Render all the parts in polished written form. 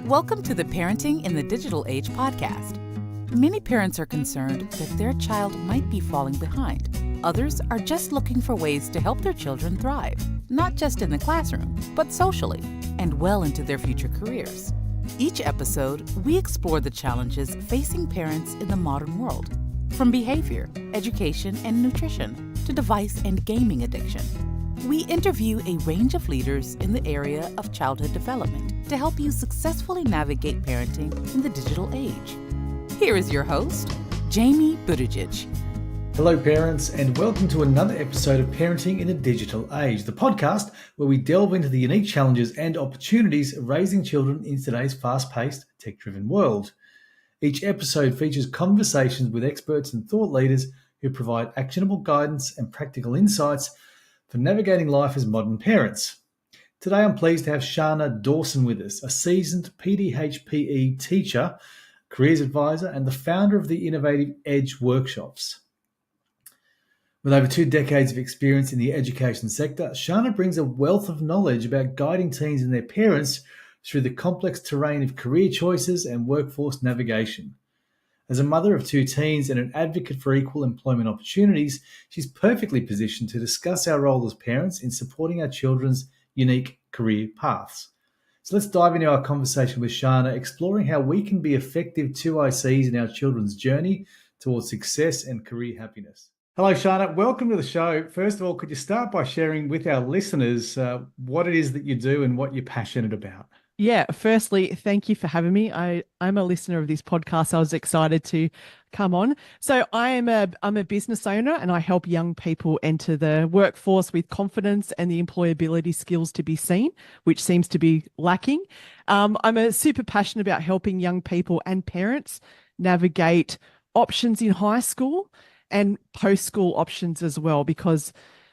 Welcome to the Parenting in the Digital Age podcast. Many parents are concerned that their child might be falling behind. Others are just looking for ways to help their children thrive, not just in the classroom, but socially and well into their future careers. Each episode, we explore the challenges facing parents in the modern world, from behavior, education, and nutrition to device and gaming addiction. We interview a range of leaders in the area of childhood development to help you successfully navigate parenting in the digital age. Here is your host, Jamie Buttigieg. Hello parents, and welcome to another episode of Parenting in the Digital Age, the podcast where we delve into the unique challenges and opportunities of raising children in today's fast-paced, tech-driven world. Each episode features conversations with experts and thought leaders who provide actionable guidance and practical insights for navigating life as modern parents. Today I'm pleased to have Sharna Dawson with us, a seasoned PDHPE teacher, careers advisor, and the founder of the innovative Edge workshops. With over 2 decades of experience in the education sector, Sharna brings a wealth of knowledge about guiding teens and their parents through the complex terrain of career choices and workforce navigation. As a mother of 2 teens and an advocate for equal employment opportunities, she's perfectly positioned to discuss our role as parents in supporting our children's unique career paths. So let's dive into our conversation with Sharna, exploring how we can be effective 2ICs in our children's journey towards success and career happiness. Hello, Sharna. Welcome to the show. First of all, could you start by sharing with our listeners what it is that you do and what you're passionate about? Yeah, firstly, thank you for having me. I'm a listener of this podcast. I was excited to come on. So I'm a business owner, and I help young people enter the workforce with confidence and the employability skills to be seen, which seems to be lacking. I'm super passionate about helping young people and parents navigate options in high school and post-school options as well, because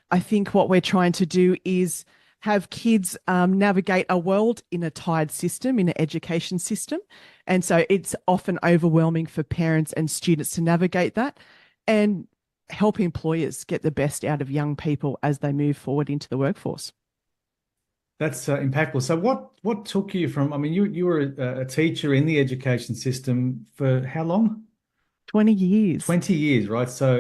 I think what we're trying to do is have kids navigate a world in a tied system, in an education system. And so it's often overwhelming for parents and students to navigate that and help employers get the best out of young people as they move forward into the workforce. That's impactful. So what took you from, you were a teacher in the education system for how long? 20 years. 20 years, right? So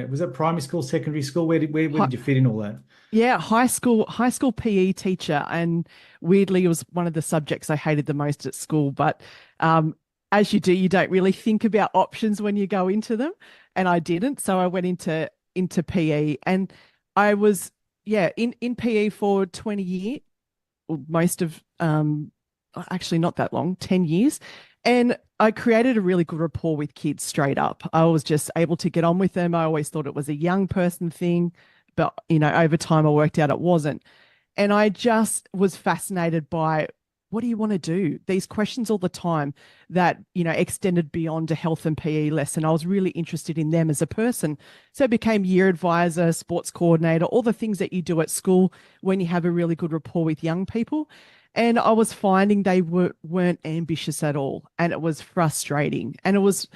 was that primary school, secondary school? Where did you fit in all that? Yeah, high school PE teacher. And weirdly, it was one of the subjects I hated the most at school. But as you do, you don't really think about options when you go into them. And I didn't. So I went into PE. And I was, in PE for 20 years, most of, actually not that long, 10 years. And I created a really good rapport with kids straight up. I was just able to get on with them. I always thought it was a young person thing, but, over time I worked out it wasn't. And I just was fascinated by, what do you want to do? These questions all the time that, extended beyond a health and PE lesson. I was really interested in them as a person. So I became year advisor, sports coordinator, all the things that you do at school when you have a really good rapport with young people. And I was finding they weren't ambitious at all. And it was frustrating. And I was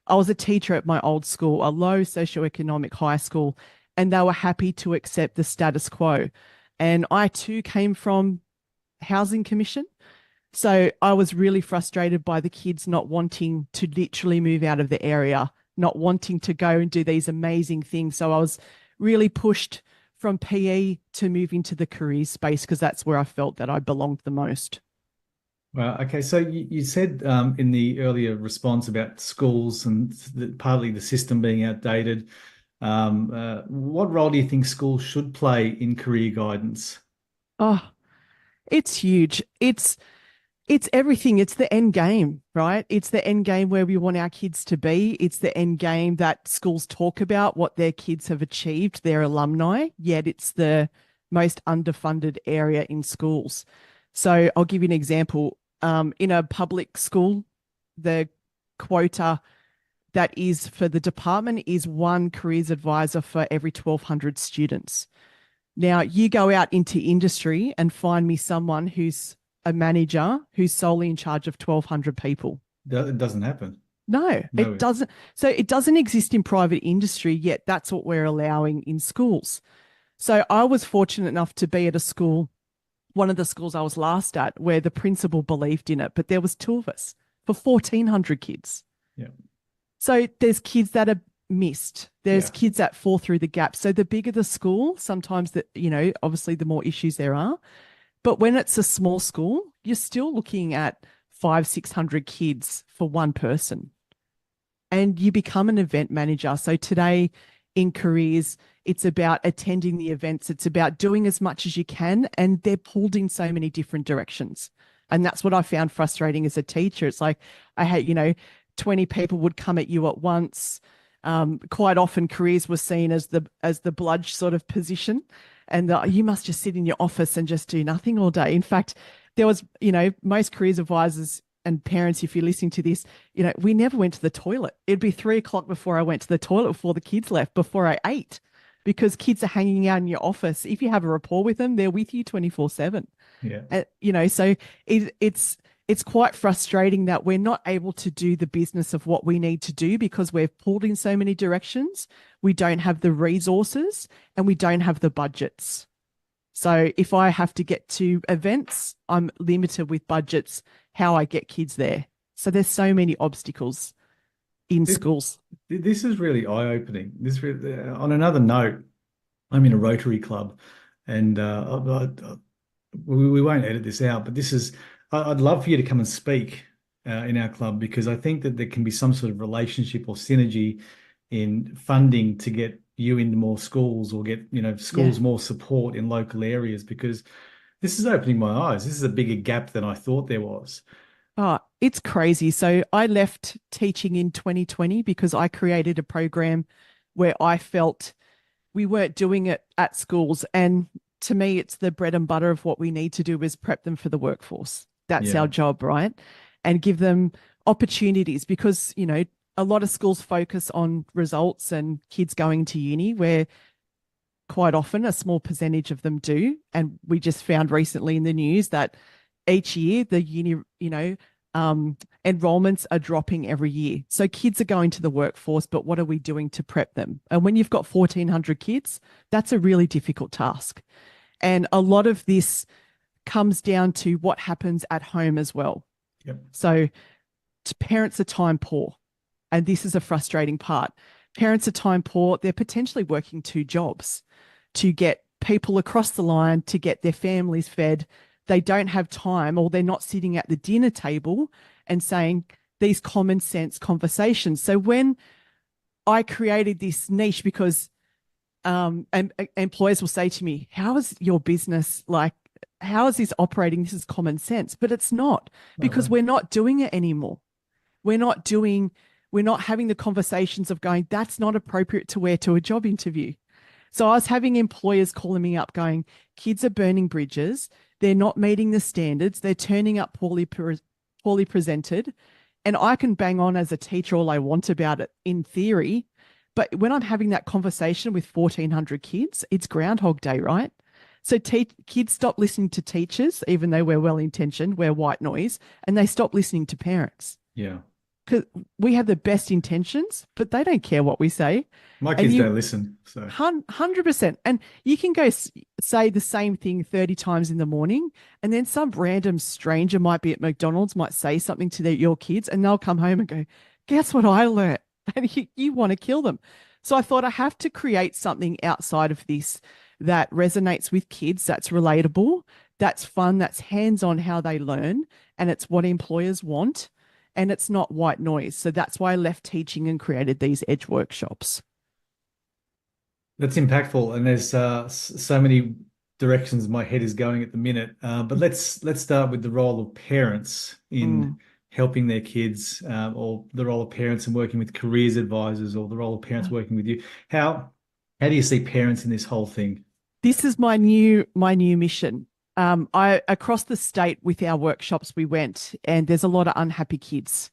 a teacher at my old school, a low socioeconomic high school, and they were happy to accept the status quo. And I too came from housing commission. So I was really frustrated by the kids not wanting to literally move out of the area, not wanting to go and do these amazing things. So I was really pushed from PE to move into the career space because that's where I felt that I belonged the most. Well, okay. So you said in the earlier response about schools and partly the system being outdated. What role do you think schools should play in career guidance? Oh, it's huge. It's everything. It's the end game, right? It's the end game where we want our kids to be. It's the end game that schools talk about, what their kids have achieved, their alumni, yet it's the most underfunded area in schools. So I'll give you an example. In a public school, the quota that is for the department is 1 careers advisor for every 1,200 students. Now, you go out into industry and find me someone who's a manager who's solely in charge of 1,200 people. It doesn't happen. No, it doesn't. So it doesn't exist in private industry, yet that's what we're allowing in schools. So I was fortunate enough to be at a school one of the schools I was last at where the principal believed in it, but there was two of us for 1,400 kids. Yeah. So there's kids that are missed. There's Yeah. kids that fall through the gap. So the bigger the school, sometimes obviously the more issues there are. But when it's a small school, you're still looking at 500-600 kids for one person. And you become an event manager. So today in careers, it's about attending the events. It's about doing as much as you can. And they're pulled in so many different directions. And that's what I found frustrating as a teacher. It's like, I hate, 20 people would come at you at once. Quite often careers were seen as the bludge sort of position. And you must just sit in your office and just do nothing all day. In fact, there was, most careers advisors and parents, if you're listening to this, we never went to the toilet. It'd be 3 o'clock before I went to the toilet, before the kids left, before I ate, because kids are hanging out in your office. If you have a rapport with them, they're with you 24/7. Yeah. So it's quite frustrating that we're not able to do the business of what we need to do because we're pulled in so many directions. We don't have the resources and we don't have the budgets. So if I have to get to events, I'm limited with budgets, how I get kids there. So there's so many obstacles in schools. This is really eye-opening. On another note, I'm in a Rotary club, and we won't edit this out, but I'd love for you to come and speak in our club, because I think that there can be some sort of relationship or synergy in funding to get you into more schools, or get schools more support in local areas, because this is opening my eyes. This is a bigger gap than I thought there was. Oh, it's crazy. So I left teaching in 2020 because I created a program where I felt we weren't doing it at schools. And to me, it's the bread and butter of what we need to do is prep them for the workforce. That's our job, right? And give them opportunities, because, a lot of schools focus on results and kids going to uni, where quite often a small percentage of them do. And we just found recently in the news that each year the uni, enrollments are dropping every year. So kids are going to the workforce, but what are we doing to prep them? And when you've got 1,400 kids, that's a really difficult task. And a lot of this comes down to what happens at home as well. Yep. So parents are time poor. And this is a frustrating part. Parents are time poor. They're potentially working 2 jobs to get people across the line, to get their families fed. They don't have time, or they're not sitting at the dinner table and saying these common sense conversations. So when I created this niche, because employers will say to me, how is your business like? How is this operating? This is common sense, but it's not, because we're not doing it anymore. We're not having the conversations of going, that's not appropriate to wear to a job interview. So I was having employers calling me up going, kids are burning bridges. They're not meeting the standards. They're turning up poorly presented. And I can bang on as a teacher all I want about it in theory. But when I'm having that conversation with 1,400 kids, it's Groundhog Day, right? So kids stop listening to teachers, even though we're well-intentioned, we're white noise, and they stop listening to parents. Yeah. Because we have the best intentions, but they don't care what we say. My kids don't listen. So 100%. And you can go say the same thing 30 times in the morning, and then some random stranger might be at McDonald's, might say something to your kids, and they'll come home and go, guess what I learned? And you want to kill them. So I thought I have to create something outside of this that resonates with kids, that's relatable, that's fun, that's hands-on how they learn, and it's what employers want, and it's not white noise. So that's why I left teaching and created these Edge workshops. That's impactful, and there's so many directions my head is going at the minute. But let's start with the role of parents in helping their kids, or the role of parents in working with careers advisors, or the role of parents working with you. How do you see parents in this whole thing? This is my new mission. Across the state with our workshops we went, and there's a lot of unhappy kids.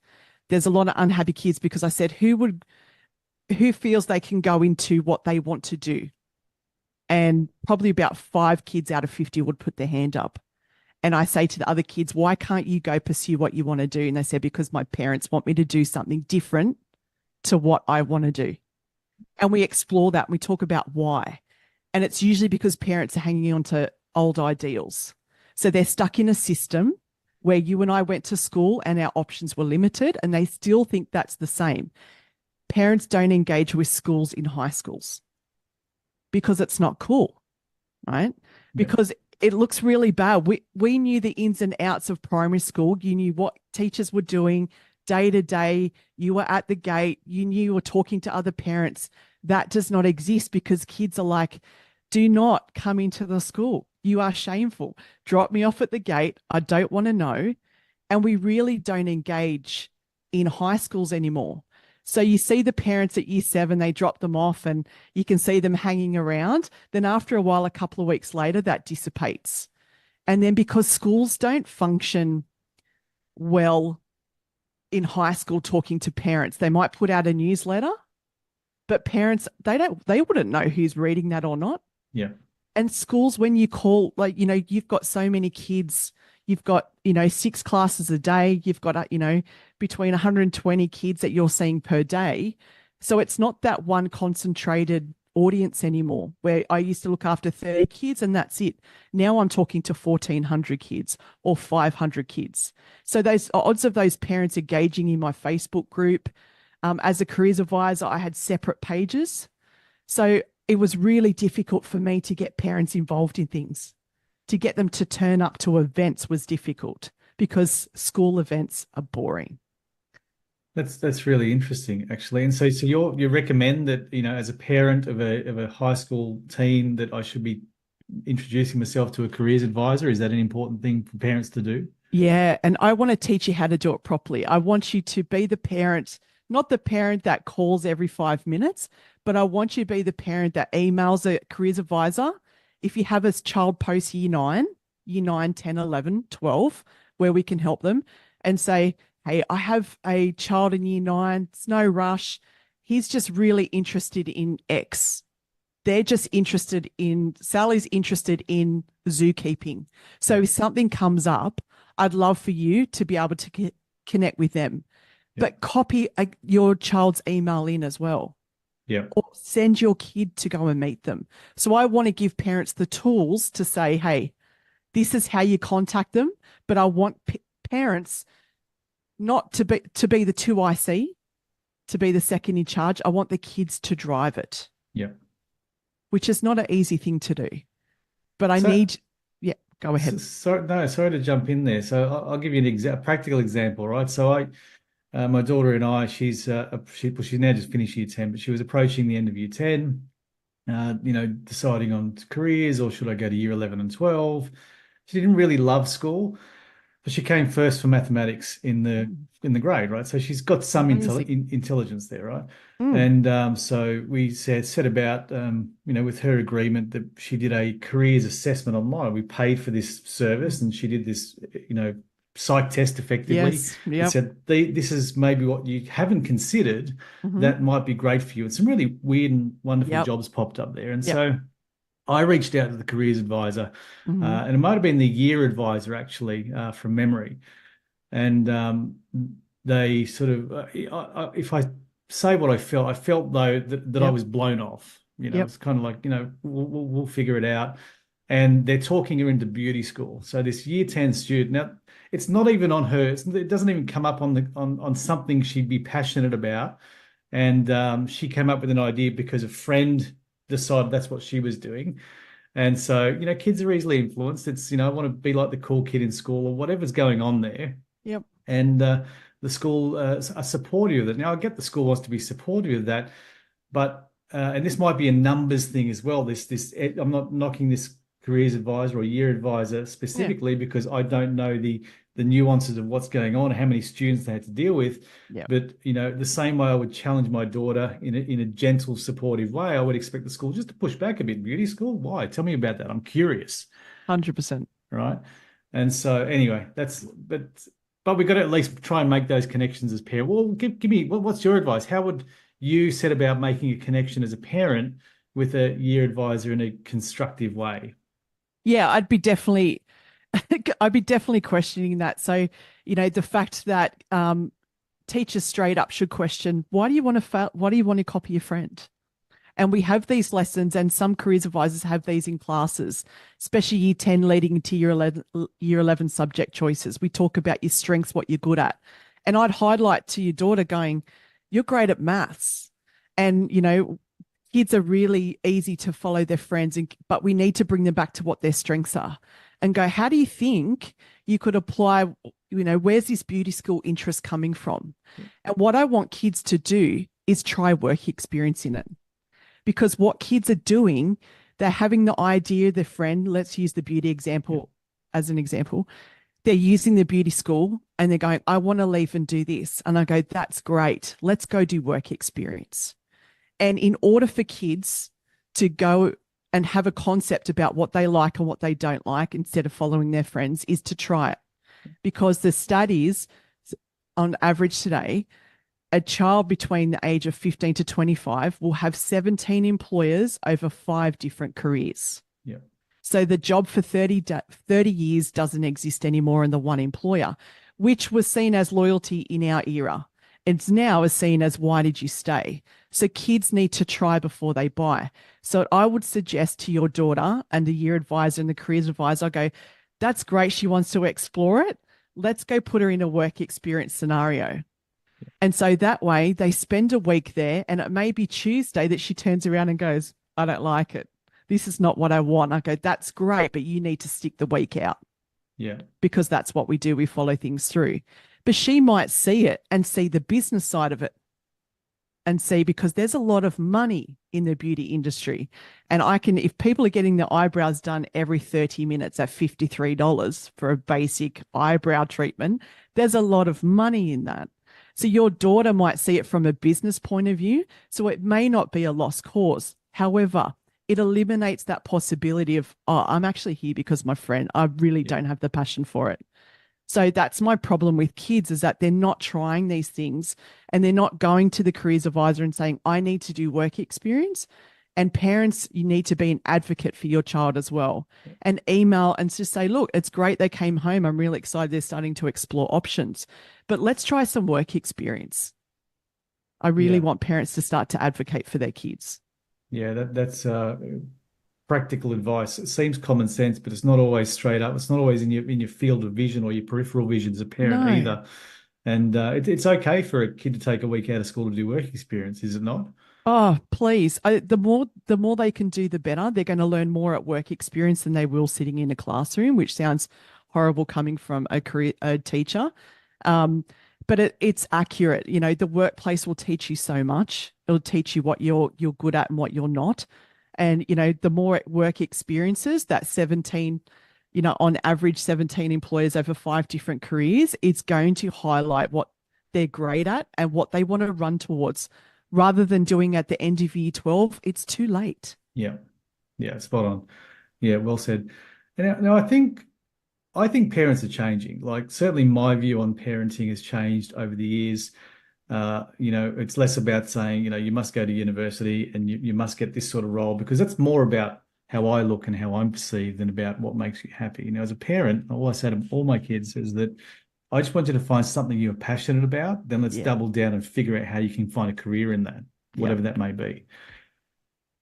There's a lot of unhappy kids because I said, who feels they can go into what they want to do? And probably about 5 kids out of 50 would put their hand up. And I say to the other kids, why can't you go pursue what you want to do? And they said, because my parents want me to do something different to what I want to do. And we explore that and we talk about why. And it's usually because parents are hanging on to old ideals. So they're stuck in a system where you and I went to school and our options were limited, and they still think that's the same. Parents don't engage with schools in high schools because it's not cool, right? Yeah. Because it looks really bad. We knew the ins and outs of primary school. You knew what teachers were doing day to day. You were at the gate. You knew you were talking to other parents. That does not exist because kids are like, do not come into the school. You are shameful. Drop me off at the gate. I don't want to know. And we really don't engage in high schools anymore. So you see the parents at year 7, they drop them off and you can see them hanging around. Then after a while, a couple of weeks later, that dissipates. And then because schools don't function well in high school talking to parents, they might put out a newsletter, but parents, they wouldn't know who's reading that or not. Yeah. And schools, when you call, like, you've got so many kids, you've got, 6 classes a day, you've got, between 120 kids that you're seeing per day. So it's not that one concentrated audience anymore, where I used to look after 30 kids and that's it. Now I'm talking to 1,400 kids or 500 kids. So those odds of those parents engaging in my Facebook group, as a careers advisor, I had separate pages. So it was really difficult for me to get parents involved in things. To get them to turn up to events was difficult because school events are boring. That's really interesting, actually. And so you recommend that, as a parent of a high school teen, that I should be introducing myself to a careers advisor. Is that an important thing for parents to do? Yeah, and I want to teach you how to do it properly. I want you to be the parent, not the parent that calls every 5 minutes, but I want you to be the parent that emails a careers advisor. If you have a child post year 9, 10, 11, 12, where we can help them and say, hey, I have a child in year 9, it's no rush. He's just really interested in X. They're just interested in, Sally's interested in zookeeping. So if something comes up, I'd love for you to be able to connect with them. Yeah. But copy your child's email in as well. Yeah. Or send your kid to go and meet them. So I want to give parents the tools to say, hey, this is how you contact them. But I want parents not to be the 2IC, to be the second in charge. I want the kids to drive it. Yeah. Which is not an easy thing to do. But go ahead. Sorry to jump in there. So I'll give you a practical example, right? So my daughter and I, she's now just finished year 10, but she was approaching the end of year 10, deciding on careers, or should I go to year 11 and 12? She didn't really love school, but she came first for mathematics in the grade, right? So she's got some intelligence there, right? And so we set about, with her agreement, that she did a careers assessment online. We paid for this service, and she did this, psych test effectively. Yes. Yep. It said, this is maybe what you haven't considered that might be great for you. And some really weird and wonderful jobs popped up there. And so I reached out to the careers advisor, and it might have been the year advisor, actually, from memory. And they sort of, if I say what I felt though that I was blown off. It's kind of like, we'll figure it out. And they're talking her into beauty school. So this year 10 student, now it's not even on her. It doesn't even come up on something she'd be passionate about. And she came up with an idea because a friend decided that's what she was doing. And so, kids are easily influenced. It's, I want to be like the cool kid in school or whatever's going on there. Yep. And the school are supportive of it. Now, I get the school wants to be supportive of that, but and this might be a numbers thing as well. I'm not knocking this careers advisor or year advisor specifically because I don't know the nuances of what's going on, how many students they had to deal with. But the same way I would challenge my daughter in a gentle, supportive way, I would expect the school just to push back a bit. Beauty school? Why? Tell me about that. I'm curious. 100%. Right. And so anyway, but we've got to at least try and make those connections as parents. Well, give me what's your advice? How would you set about making a connection as a parent with a year advisor in a constructive way? Yeah, I'd be definitely questioning that. So, the fact that teachers straight up should question, why do you want to copy your friend? And we have these lessons, and some careers advisors have these in classes, especially year 10 leading into year 11 subject choices. We talk about your strengths, what you're good at. And I'd highlight to your daughter going, you're great at maths. And, kids are really easy to follow their friends, but we need to bring them back to what their strengths are and go, how do you think you could apply, where's this beauty school interest coming from? And what I want kids to do is try work experience in it. Because what kids are doing, they're having the idea, their friend, let's use the beauty example as an example. They're using the beauty school and they're going, I want to leave and do this. And I go, that's great. Let's go do work experience. And in order for kids to go and have a concept about what they like and what they don't like instead of following their friends is to try it. Because the studies on average today, a child between the age of 15 to 25 will have 17 employers over 5 different careers. Yeah. So the job for 30 years doesn't exist anymore in the one employer, which was seen as loyalty in our era. It's now is seen as why did you stay? So kids need to try before they buy. So I would suggest to your daughter and the year advisor and the careers advisor, I go, that's great. She wants to explore it. Let's go put her in a work experience scenario. And so that way they spend a week there, and it may be Tuesday that she turns around and goes, I don't like it. This is not what I want. I go, that's great, but you need to stick the week out. Yeah. Because that's what we do. We follow things through. But she might see it and see the business side of it and see, because there's a lot of money in the beauty industry. And if people are getting their eyebrows done every 30 minutes at $53 for a basic eyebrow treatment, there's a lot of money in that. So your daughter might see it from a business point of view. So it may not be a lost cause. However, it eliminates that possibility of, I'm actually here because my friend, I really don't have the passion for it. So that's my problem with kids, is that they're not trying these things and they're not going to the careers advisor and saying, I need to do work experience. And parents, you need to be an advocate for your child as well, and email and just say, look, it's great they came home. I'm really excited they're starting to explore options, but let's try some work experience. I really want parents to start to advocate for their kids. Yeah, that's practical advice. It seems common sense, but it's not always straight up. It's not always in your field of vision or your peripheral vision as a parent either. And it's okay for a kid to take a week out of school to do work experience, is it not? Oh, please. The more they can do, the better. They're going to learn more at work experience than they will sitting in a classroom, which sounds horrible coming from a teacher. But it's accurate. The workplace will teach you so much. It'll teach you what you're good at and what you're not. And, the more work experiences, that 17, on average 17 employers over 5 different careers, it's going to highlight what they're great at and what they want to run towards. Rather than doing at the end of year 12, it's too late. Yeah. Yeah, spot on. Yeah, well said. And now I think parents are changing. Like, certainly my view on parenting has changed over the years. It's less about saying, you must go to university and you must get this sort of role, because that's more about how I look and how I'm perceived than about what makes you happy. As a parent, all I say to all my kids is that I just want you to find something you're passionate about. Then let's double down and figure out how you can find a career in that, whatever that may be.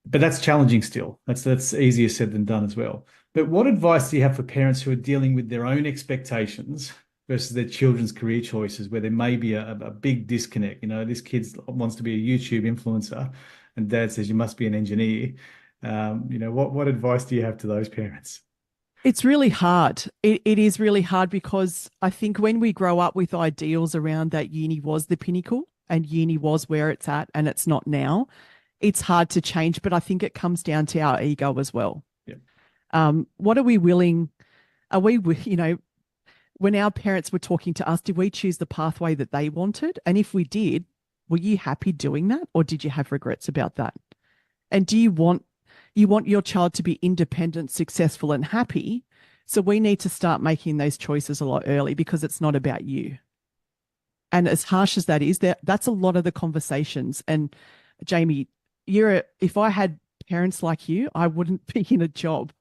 But that's challenging still. That's easier said than done as well. But what advice do you have for parents who are dealing with their own expectations versus their children's career choices, where there may be a big disconnect? This kid wants to be a YouTube influencer and dad says you must be an engineer. What advice do you have to those parents? It's really hard. It is really hard, because I think when we grow up with ideals around that uni was the pinnacle and uni was where it's at and it's not now, it's hard to change. But I think it comes down to our ego as well. Yeah. What are we willing? Are we, when our parents were talking to us, did we choose the pathway that they wanted? And if we did, were you happy doing that, or did you have regrets about that? And do you want your child to be independent, successful, and happy? So we need to start making those choices a lot early, because it's not about you. And as harsh as that is, that's a lot of the conversations. And Jamie, if I had parents like you, I wouldn't be in a job.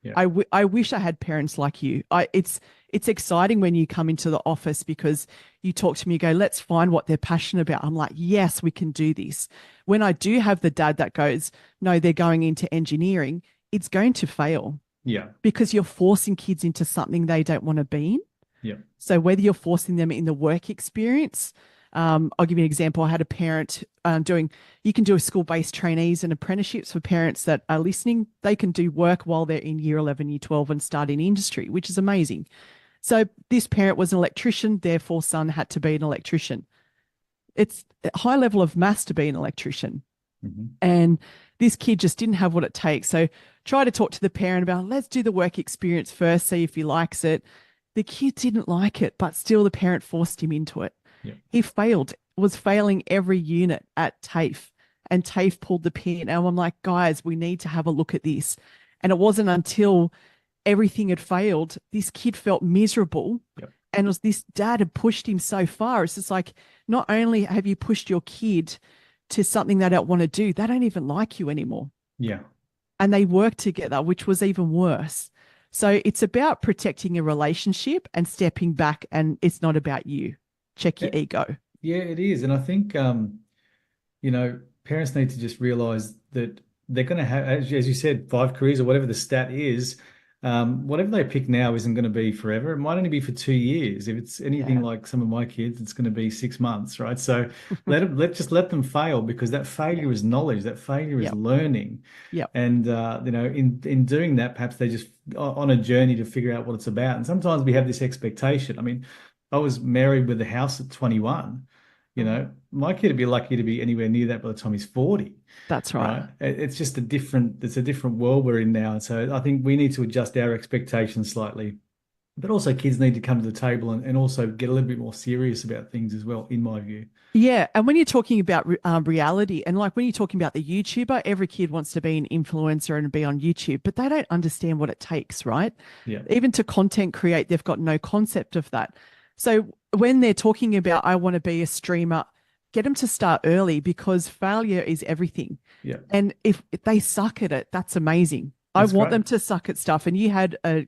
Yeah. I wish I had parents like you. It's exciting when you come into the office because you talk to me, you go, let's find what they're passionate about. I'm like, yes, we can do this. When I do have the dad that goes, no, they're going into engineering, it's going to fail Yeah. because you're forcing kids into something they don't want to be in. Yeah. So whether you're forcing them in the work experience, I'll give you an example. I had a parent you can do school-based trainees and apprenticeships for parents that are listening. They can do work while they're in year 11, year 12 and start in industry, which is amazing. So this parent was an electrician, therefore son had to be an electrician. It's a high level of maths to be an electrician. Mm-hmm. And this kid just didn't have what it takes. So try to talk to the parent about, let's do the work experience first, see if he likes it. The kid didn't like it, but still the parent forced him into it. Yeah. He was failing every unit at TAFE, and TAFE pulled the pin. And I'm like, guys, we need to have a look at this. And it wasn't until everything had failed, this kid felt miserable. Yep. And this dad had pushed him so far. It's just like, not only have you pushed your kid to something they don't want to do, they don't even like you anymore. Yeah. And they work together, which was even worse. So it's about protecting a relationship and stepping back, and it's not about you. Check your ego. Yeah, it is. And I think, parents need to just realize that they're going to have, as you said, 5 careers or whatever the stat is. Whatever they pick now isn't going to be forever. It might only be for 2 years. If it's anything like some of my kids, it's going to be 6 months, right? So let's let them fail, because that failure is knowledge. That failure is learning. Yeah. And in doing that, perhaps they're just on a journey to figure out what it's about. And sometimes we have this expectation. I mean, I was married with a house at 21. My kid would be lucky to be anywhere near that by the time he's 40. That's right. It's just it's a different world we're in now. And so I think we need to adjust our expectations slightly. But also kids need to come to the table and also get a little bit more serious about things as well, in my view. Yeah. And when you're talking about reality, and like when you're talking about the YouTuber, every kid wants to be an influencer and be on YouTube, but they don't understand what it takes, right? Yeah. Even to content create, they've got no concept of that. So when they're talking about, I want to be a streamer, get them to start early, because failure is everything. Yeah. And if they suck at it, that's amazing. I want them to suck at stuff. And you had a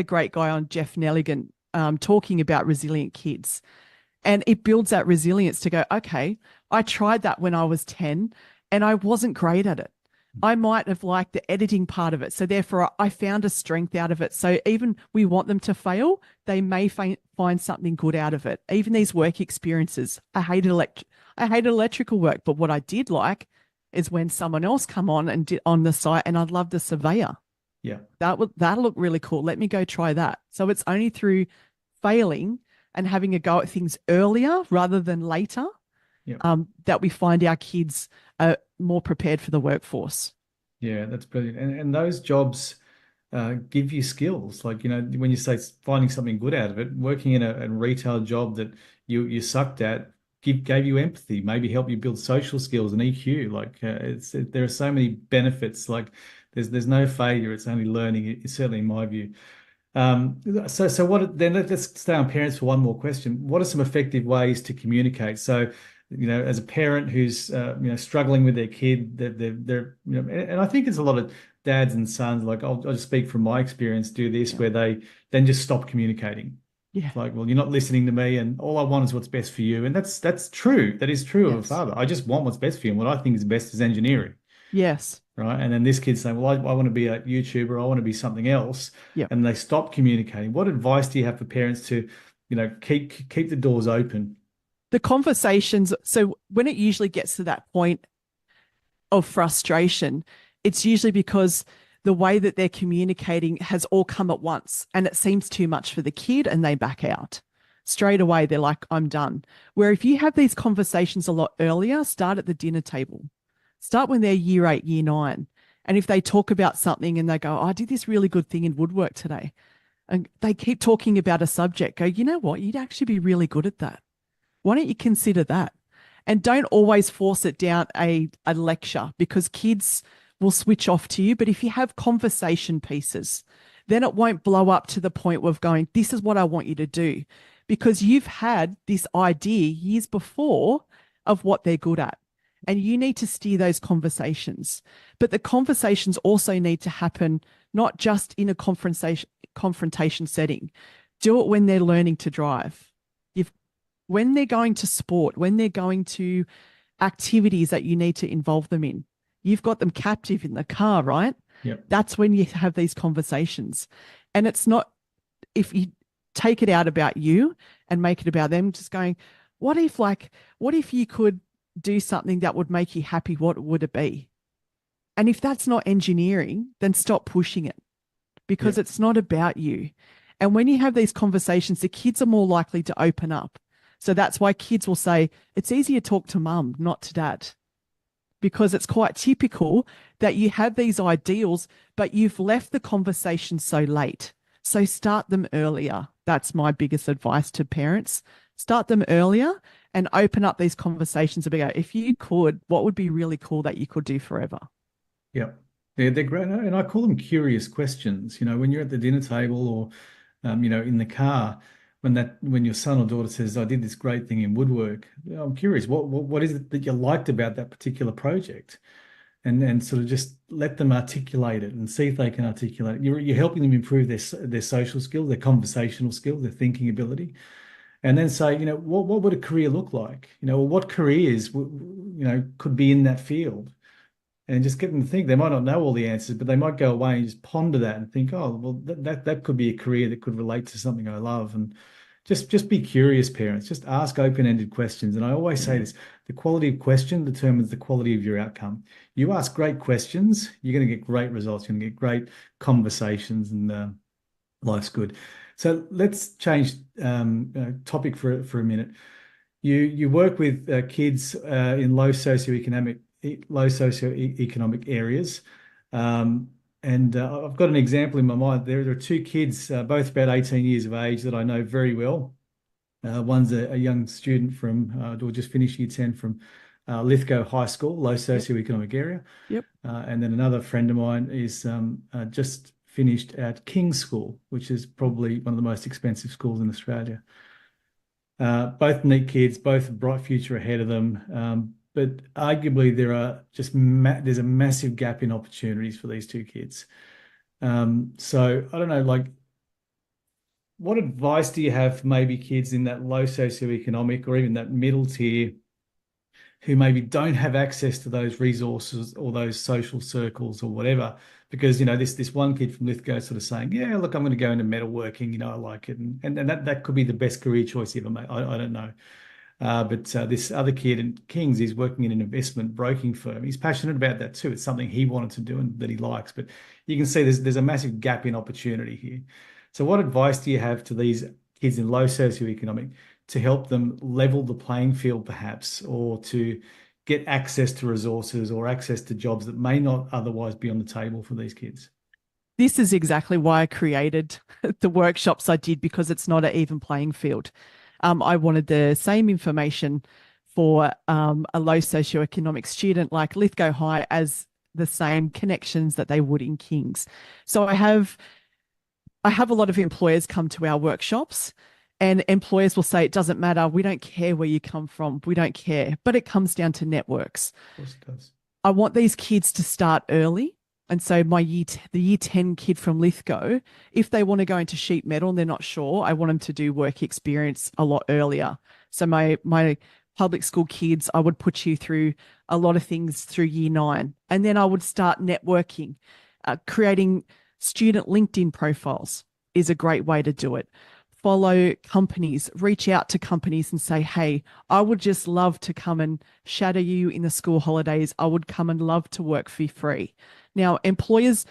great guy on, Jeff Nelligan, talking about resilient kids. And it builds that resilience to go, okay, I tried that when I was 10 and I wasn't great at it. I might have liked the editing part of it. So therefore I found a strength out of it. So even we want them to fail, they may find something good out of it. Even these work experiences, I hated electrical work, but what I did like is when someone else come on and did on the site, and I loved the surveyor. Yeah. That'll look really cool. Let me go try that. So it's only through failing and having a go at things earlier rather than later that we find our kids are more prepared for the workforce. Yeah, that's brilliant. And those jobs give you skills. Like, when you say finding something good out of it, working in a retail job that you sucked at gave you empathy, maybe help you build social skills and EQ. Like there are so many benefits. Like there's no failure. It's only learning. It's certainly in my view. So what then? Let's stay on parents for one more question. What are some effective ways to communicate? So, as a parent who's struggling with their kid, they're and I think there's a lot of dads and sons. Like I'll just speak from my experience. Do this where they then just stop communicating. Yeah. It's like, well, you're not listening to me, and all I want is what's best for you. And that's true. That is true of a father. I just want what's best for you, and what I think is best is engineering. Yes. Right. And then this kid's saying, well, I want to be a YouTuber. I want to be something else. Yeah. And they stop communicating. What advice do you have for parents to, keep the doors open? The conversations. So when it usually gets to that point of frustration, it's usually because the way that they're communicating has all come at once and it seems too much for the kid and they back out. Straight away, they're like, I'm done. Where if you have these conversations a lot earlier, start at the dinner table. Start when they're year 8, year 9. And if they talk about something and they go, I did this really good thing in woodwork today, and they keep talking about a subject, go, you know what? You'd actually be really good at that. Why don't you consider that? And don't always force it down a lecture, because kids will switch off to you. But if you have conversation pieces, then it won't blow up to the point of going, this is what I want you to do, because you've had this idea years before of what they're good at. And you need to steer those conversations. But the conversations also need to happen not just in a confrontation setting. Do it when they're learning to drive. When they're going to sport, when they're going to activities that you need to involve them in. You've got them captive in the car, right? Yep. That's when you have these conversations. And it's not, if you take it out about you and make it about them, just going, what if you could do something that would make you happy? What would it be? And if that's not engineering, then stop pushing it, because it's not about you. And when you have these conversations, the kids are more likely to open up. So that's why kids will say, it's easier to talk to mum, not to dad, because it's quite typical that you have these ideals, but you've left the conversation so late. So start them earlier. That's my biggest advice to parents. Start them earlier and open up these conversations about, if you could, what would be really cool that you could do forever? Yeah. Yeah, they're great. And I call them curious questions. When you're at the dinner table or, in the car, when your son or daughter says, I did this great thing in woodwork, I'm curious, what is it that you liked about that particular project? And sort of just let them articulate it and see if they can articulate it. You're helping them improve their social skills, their conversational skills, their thinking ability. And then say, what would a career look like? Or what careers, could be in that field? And just get them to think. They might not know all the answers, but they might go away and just ponder that and think, oh, well, that could be a career that could relate to something I love. And just be curious, parents. Just ask open-ended questions. And I always say this, the quality of question determines the quality of your outcome. You ask great questions, you're going to get great results. You're going to get great conversations, and life's good. So let's change topic for a minute. You work with kids in low socioeconomic areas. And I've got an example in my mind. There are two kids, both about 18 years of age, that I know very well. One's a young student or just finished year 10 from Lithgow High School, low socioeconomic area. Yep. And then another friend of mine is just finished at King's School, which is probably one of the most expensive schools in Australia. Both neat kids, both a bright future ahead of them. But arguably there's a massive gap in opportunities for these two kids. So I don't know, what advice do you have for maybe kids in that low socioeconomic or even that middle tier who maybe don't have access to those resources or those social circles or whatever? Because, this one kid from Lithgow sort of saying, yeah, look, I'm going to go into metalworking, I like it. And that could be the best career choice he ever made. I don't know. But this other kid in Kings is working in an investment broking firm. He's passionate about that too. It's something he wanted to do and that he likes. But you can see there's a massive gap in opportunity here. So what advice do you have to these kids in low socioeconomic to help them level the playing field perhaps, or to get access to resources or access to jobs that may not otherwise be on the table for these kids? This is exactly why I created the workshops I did, because it's not an even playing field. I wanted the same information for a low socioeconomic student like Lithgow High as the same connections that they would in Kings. So I have a lot of employers come to our workshops, and employers will say, it doesn't matter. We don't care where you come from. We don't care. But it comes down to networks. Of course it does. I want these kids to start early. And so the year 10 kid from Lithgow, if they want to go into sheet metal and they're not sure, I want them to do work experience a lot earlier. So my public school kids, I would put you through a lot of things through year 9. And then I would start networking. Creating student LinkedIn profiles is a great way to do it. Follow companies, reach out to companies and say, hey, I would just love to come and shadow you in the school holidays. I would come and love to work for free. Now, employers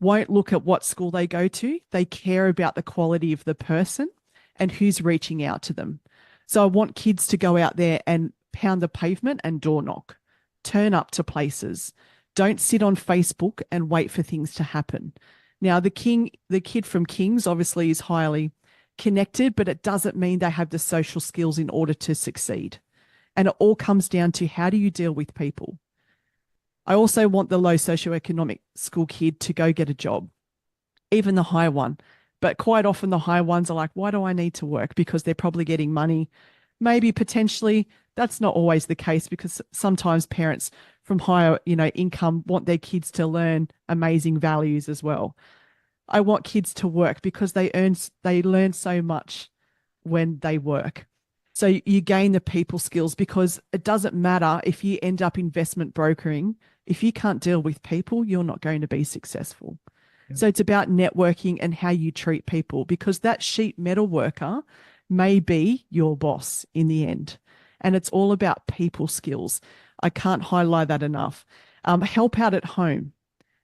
won't look at what school they go to. They care about the quality of the person and who's reaching out to them. So I want kids to go out there and pound the pavement and door knock, turn up to places. Don't sit on Facebook and wait for things to happen. Now, the kid from Kings obviously is highly connected, but it doesn't mean they have the social skills in order to succeed. And it all comes down to, how do you deal with people? I also want the low socioeconomic school kid to go get a job, even the high one. But quite often the high ones are like, why do I need to work? Because they're probably getting money. Maybe potentially that's not always the case, because sometimes parents from higher, income want their kids to learn amazing values as well. I want kids to work because they learn so much when they work. So you gain the people skills, because it doesn't matter if you end up investment brokering. If you can't deal with people, you're not going to be successful. Yeah. So it's about networking and how you treat people, because that sheet metal worker may be your boss in the end. And it's all about people skills. I can't highlight that enough. Help out at home,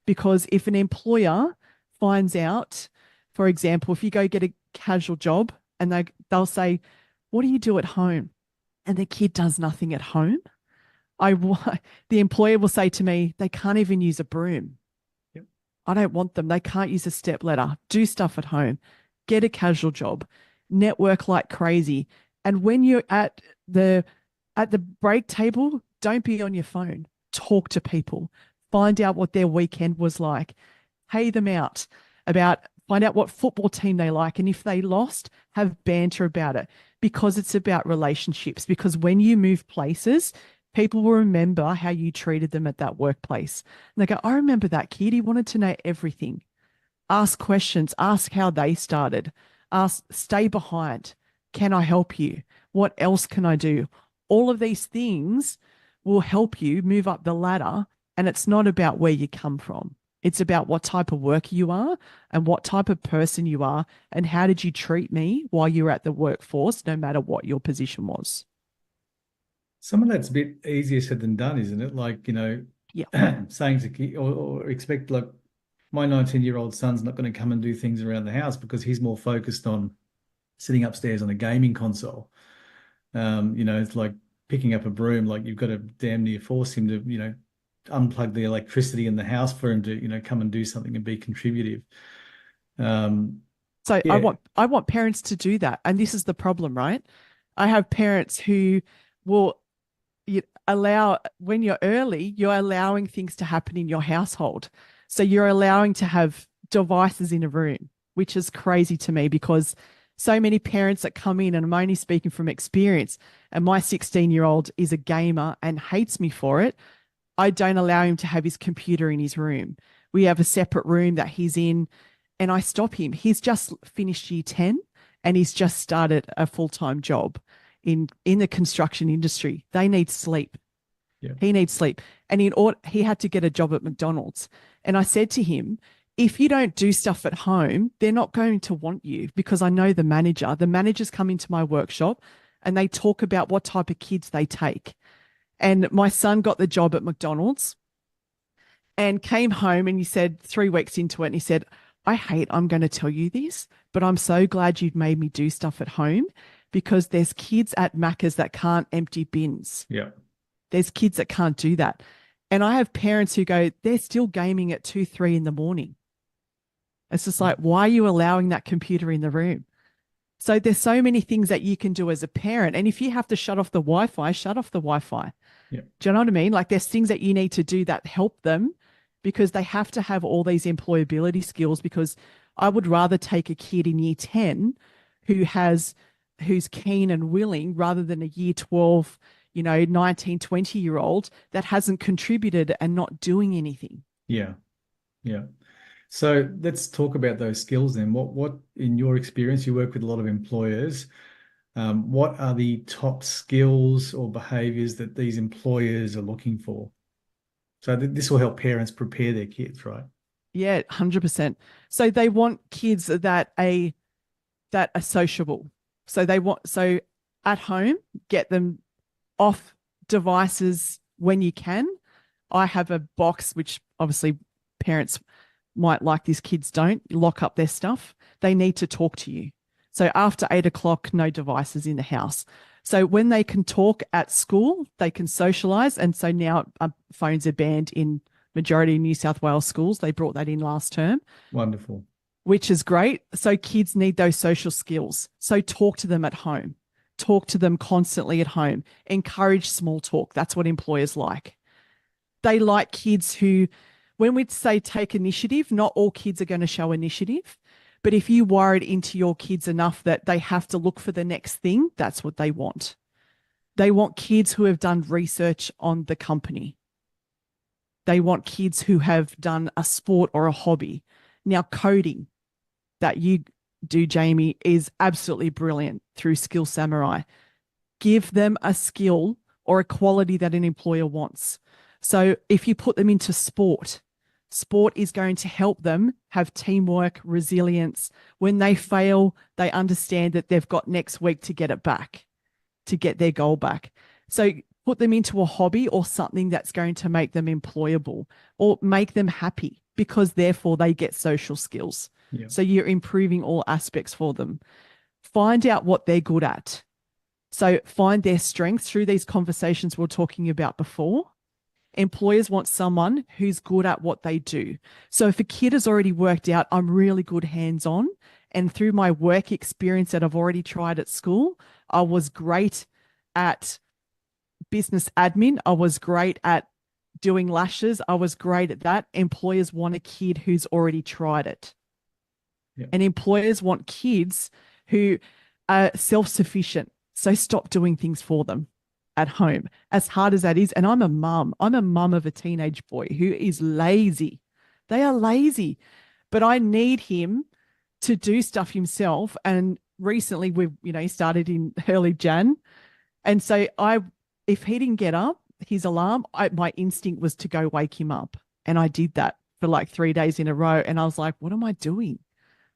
because if an employer finds out, for example, if you go get a casual job and they'll say, what do you do at home? And the kid does nothing at home. The employer will say to me, they can't even use a broom. Yep. I don't want them. They can't use a step ladder. Do stuff at home. Get a casual job. Network like crazy. And when you're at the break table, don't be on your phone. Talk to people. Find out what their weekend was like. Pay them out find out what football team they like. And if they lost, have banter about it, because it's about relationships. Because when you move places, people will remember how you treated them at that workplace. And they go, I remember that kid. He wanted to know everything. Ask questions. Ask how they started. Stay behind. Can I help you? What else can I do? All of these things will help you move up the ladder. And it's not about where you come from. It's about what type of worker you are and what type of person you are, and how did you treat me while you were at the workforce, no matter what your position was. Some of that's a bit easier said than done, isn't it? Like, Yeah. saying to kid or expect, like, my 19-year-old son's not going to come and do things around the house because he's more focused on sitting upstairs on a gaming console. It's like picking up a broom. Like, you've got to damn near force him to, unplug the electricity in the house for him to, come and do something and be contributive. So Yeah. I want parents to do that. And this is the problem, right? I have parents who will when you're early, you're allowing things to happen in your household. So you're allowing to have devices in a room, which is crazy to me, because so many parents that come in, and I'm only speaking from experience, and my 16-year-old is a gamer and hates me for it. I don't allow him to have his computer in his room. We have a separate room that he's in, and I stop him. He's just finished year 10 and he's just started a full-time job in the construction industry. They need sleep. Yeah. He needs sleep. And he had to get a job at McDonald's. And I said to him, if you don't do stuff at home, they're not going to want you, because I know the manager. The managers come into my workshop and they talk about what type of kids they take. And my son got the job at McDonald's and came home, and he said 3 weeks into it, and he said, I'm going to tell you this, but I'm so glad you've made me do stuff at home, because there's kids at Macca's that can't empty bins. Yeah. There's kids that can't do that. And I have parents who go, they're still gaming at 2, 3 in the morning. It's just like, why are you allowing that computer in the room? So there's so many things that you can do as a parent. And if you have to shut off the Wi-Fi, shut off the Wi-Fi. Yeah. Do you know what I mean? Like, there's things that you need to do that help them, because they have to have all these employability skills. Because I would rather take a kid in year 10 who's keen and willing, rather than a year 12, 19, 20-year-old that hasn't contributed and not doing anything. Yeah. Yeah. So let's talk about those skills then. What in your experience, you work with a lot of employers, what are the top skills or behaviors that these employers are looking for? So this will help parents prepare their kids, right? Yeah, 100%. So they want kids that are sociable. So at home, get them off devices when you can. I have a box, which obviously parents might like this, kids don't. Lock up their stuff. They need to talk to you. So after 8 o'clock, no devices in the house. So when they can talk at school, they can socialize. And so now phones are banned in majority of New South Wales schools. They brought that in last term. Wonderful. Which is great. So kids need those social skills. So talk to them at home. Talk to them constantly at home. Encourage small talk. That's what employers like. They like kids who, when we say take initiative, not all kids are going to show initiative. But if you wire it into your kids enough that they have to look for the next thing, that's what they want. They want kids who have done research on the company. They want kids who have done a sport or a hobby. Now, coding that you do, Jamie, is absolutely brilliant through Skill Samurai. Give them a skill or a quality that an employer wants. So if you put them into sport, sport is going to help them have teamwork, resilience. When they fail, they understand that they've got next week to get it back, to get their goal back. So put them into a hobby or something that's going to make them employable or make them happy, because therefore they get social skills. Yeah. So you're improving all aspects for them. Find out what they're good at. So find their strengths through these conversations we were talking about before. Employers want someone who's good at what they do. So if a kid has already worked out, I'm really good hands-on, and through my work experience that I've already tried at school, I was great at business admin. I was great at doing lashes. I was great at that. Employers want a kid who's already tried it. Yeah. And employers want kids who are self-sufficient. So stop doing things for them at home, as hard as that is. And I'm a mum. I'm a mum of a teenage boy who is lazy. They are lazy, but I need him to do stuff himself. And recently we've, started in early Jan. And so if he didn't get up, his alarm, my instinct was to go wake him up. And I did that for like 3 days in a row. And I was like, what am I doing?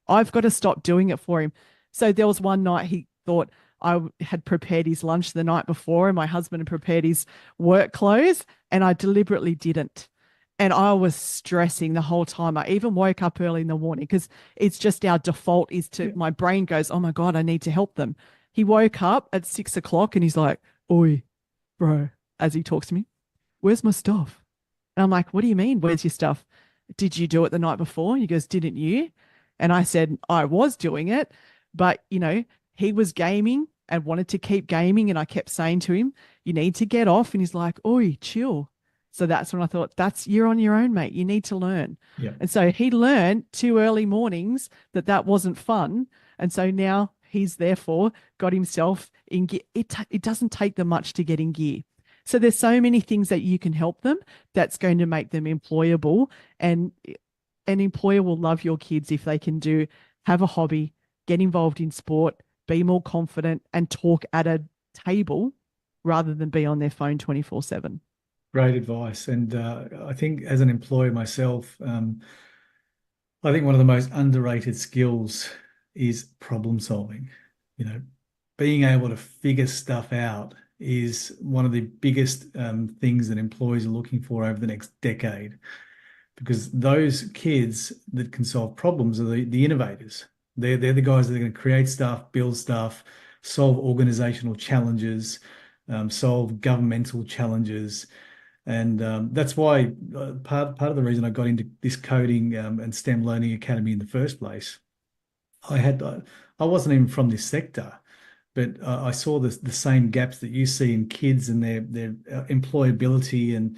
I've got to stop doing it for him. So there was one night he thought I had prepared his lunch the night before and my husband had prepared his work clothes, and I deliberately didn't. And I was stressing the whole time. I even woke up early in the morning because it's just our default is to, my brain goes, oh my God, I need to help them. He woke up at 6 o'clock and he's like, oi, bro, as he talks to me, where's my stuff? And I'm like, what do you mean? Where's your stuff? Did you do it the night before? He goes, didn't you? And I said, I was doing it, but he was gaming and wanted to keep gaming. And I kept saying to him, you need to get off. And he's like, oi, chill. So that's when I thought, you're on your own, mate. You need to learn. Yeah. And so he learned 2 early mornings that wasn't fun. And so now he's therefore got himself in gear. It doesn't take them much to get in gear. So there's so many things that you can help them that's going to make them employable. And an employer will love your kids if they can have a hobby, get involved in sport, be more confident, and talk at a table rather than be on their phone 24/7. Great advice. And I think as an employer myself, I think one of the most underrated skills is problem solving. Being able to figure stuff out is one of the biggest things that employees are looking for over the next decade, because those kids that can solve problems are the innovators. They're the guys that are going to create stuff, build stuff, solve organizational challenges, solve governmental challenges. And that's why part of the reason I got into this coding and STEM Learning Academy in the first place, I wasn't even from this sector, but I saw the same gaps that you see in kids and their employability and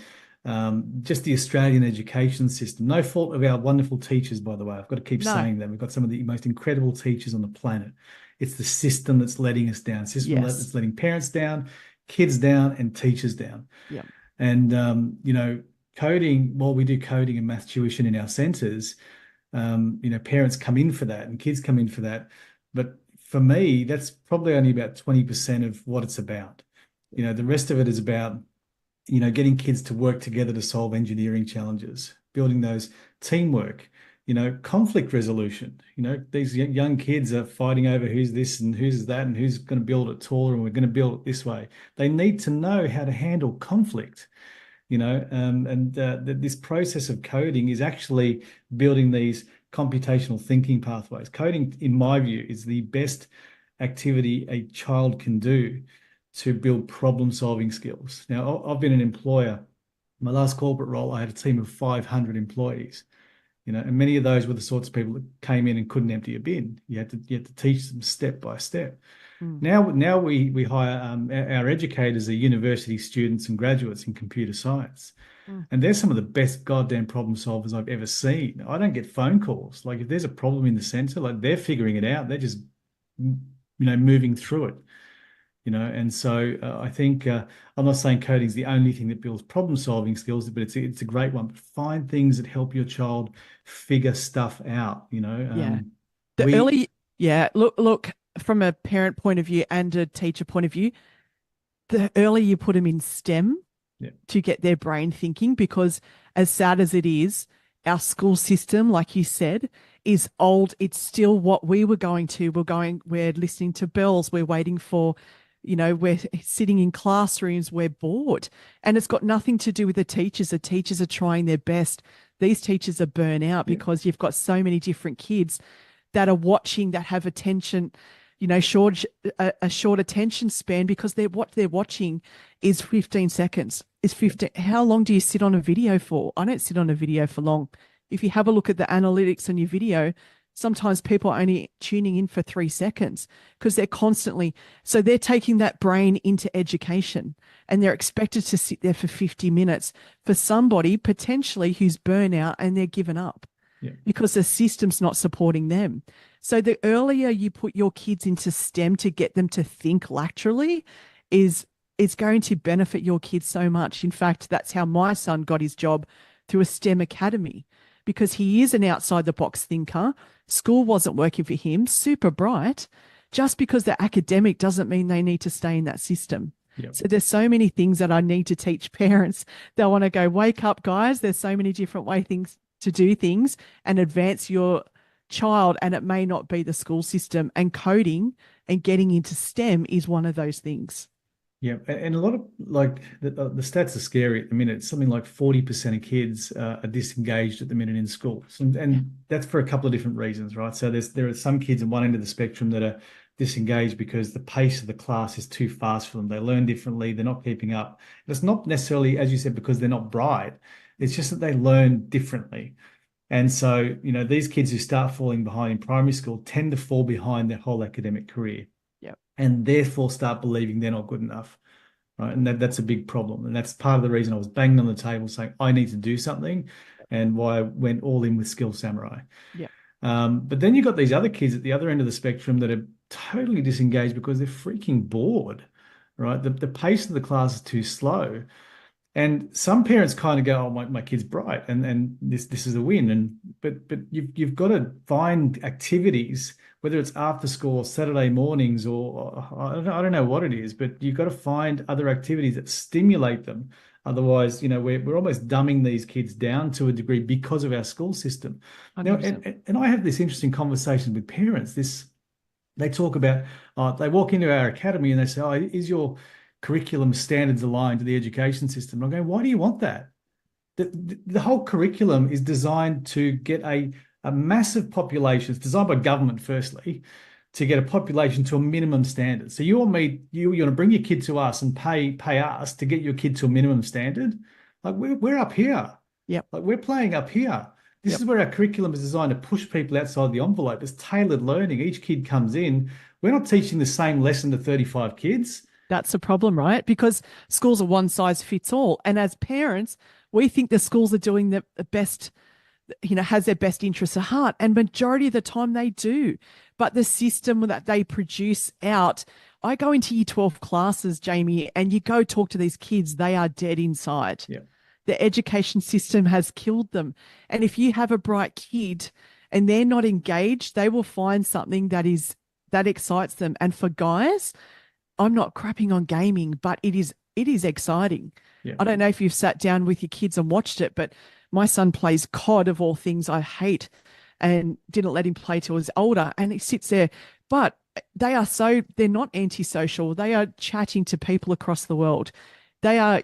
just the Australian education system. No fault of our wonderful teachers, by the way. I've got to keep saying that. We've got some of the most incredible teachers on the planet. It's the system that's letting us down. System that's letting parents down, kids down, and teachers down. Yeah. And coding. While we do coding and math tuition in our centres, parents come in for that and kids come in for that. But for me, that's probably only about 20% of what it's about. The rest of it is about getting kids to work together to solve engineering challenges, building those teamwork, conflict resolution. These young kids are fighting over who's this and who's that and who's going to build it taller and we're going to build it this way. They need to know how to handle conflict, this process of coding is actually building these computational thinking pathways. Coding, in my view, is the best activity a child can do to build problem-solving skills. Now, I've been an employer. My last corporate role, I had a team of 500 employees, and many of those were the sorts of people that came in and couldn't empty a bin. You had to teach them step by step. Now we hire our educators are university students and graduates in computer science. And they're some of the best goddamn problem solvers I've ever seen. I don't get phone calls. Like if there's a problem in the center, like they're figuring it out. They're just, moving through it. And so I think I'm not saying coding is the only thing that builds problem-solving skills, but it's a great one. But find things that help your child figure stuff out. Yeah. The We early, yeah, look, from a parent point of view and a teacher point of view, the earlier you put them in STEM Yeah. to get their brain thinking, because as sad as it is, our school system, like you said, is old. It's still what we were going to. We're listening to bells. We're waiting for, we're sitting in classrooms. We're bored. And it's got nothing to do with the teachers. The teachers are trying their best. These teachers are burnt out Yeah. because you've got so many different kids that are watching, that have attention, a short attention span, because what they're watching is 15 seconds. Is 15. How long do you sit on a video for? I don't sit on a video for long. If you have a look at the analytics on your video, sometimes people are only tuning in for 3 seconds because they're constantly, so they're taking that brain into education and they're expected to sit there for 50 minutes for somebody potentially who's burnt out and they're given up. Yeah. Because the system's not supporting them. So the earlier you put your kids into STEM to get them to think laterally is going to benefit your kids so much. In fact, that's how my son got his job, through a STEM academy, because he is an outside the box thinker. School wasn't working for him, super bright. Just because they're academic doesn't mean they need to stay in that system. Yep. So there's so many things that I need to teach parents. They want to go, wake up, guys. There's so many different things to do things and advance your child, and it may not be the school system, and coding and getting into STEM is one of those things. Yeah, and a lot of the stats are scary at the minute. Something like 40% of kids are disengaged at the minute in schools, and that's for a couple of different reasons, right? So there are some kids at one end of the spectrum that are disengaged because the pace of the class is too fast for them. They learn differently. They're not keeping up. It's not necessarily, as you said, because they're not bright. It's just that they learn differently. And so, these kids who start falling behind in primary school tend to fall behind their whole academic career. Yep. And therefore start believing they're not good enough. Right. And that's a big problem. And that's part of the reason I was banging on the table saying I need to do something, and why I went all in with Skill Samurai. Yeah. But then you've got these other kids at the other end of the spectrum that are totally disengaged because they're freaking bored, right? The pace of the class is too slow. And some parents kind of go, "Oh, my kid's bright, and this is a win." But you've got to find activities, whether it's after school or Saturday mornings, or I don't know what it is, but you've got to find other activities that stimulate them. Otherwise, we're almost dumbing these kids down to a degree because of our school system. Now, and I have this interesting conversation with parents. They talk about, they walk into our academy and they say, "Oh, is your curriculum standards aligned to the education system?" I'm going, why do you want that? The whole curriculum is designed to get a massive population. It's designed by government, firstly, to get a population to a minimum standard. So you want to bring your kid to us and pay us to get your kid to a minimum standard? Like we're up here. Yep. Like we're playing up here. This is where our curriculum is designed to push people outside the envelope. It's tailored learning. Each kid comes in. We're not teaching the same lesson to 35 kids. That's the problem, right? Because schools are one size fits all. And as parents, we think the schools are doing the best, has their best interests at heart. And majority of the time they do. But the system that they produce out, I go into year 12 classes, Jamie, and you go talk to these kids, they are dead inside. Yeah. The education system has killed them. And if you have a bright kid and they're not engaged, they will find something that excites them. And for guys, I'm not crapping on gaming, but it is exciting. Yeah. I don't know if you've sat down with your kids and watched it, but my son plays COD, of all things I hate, and didn't let him play till he was older. And he sits there, but they're not antisocial. They are chatting to people across the world. They are,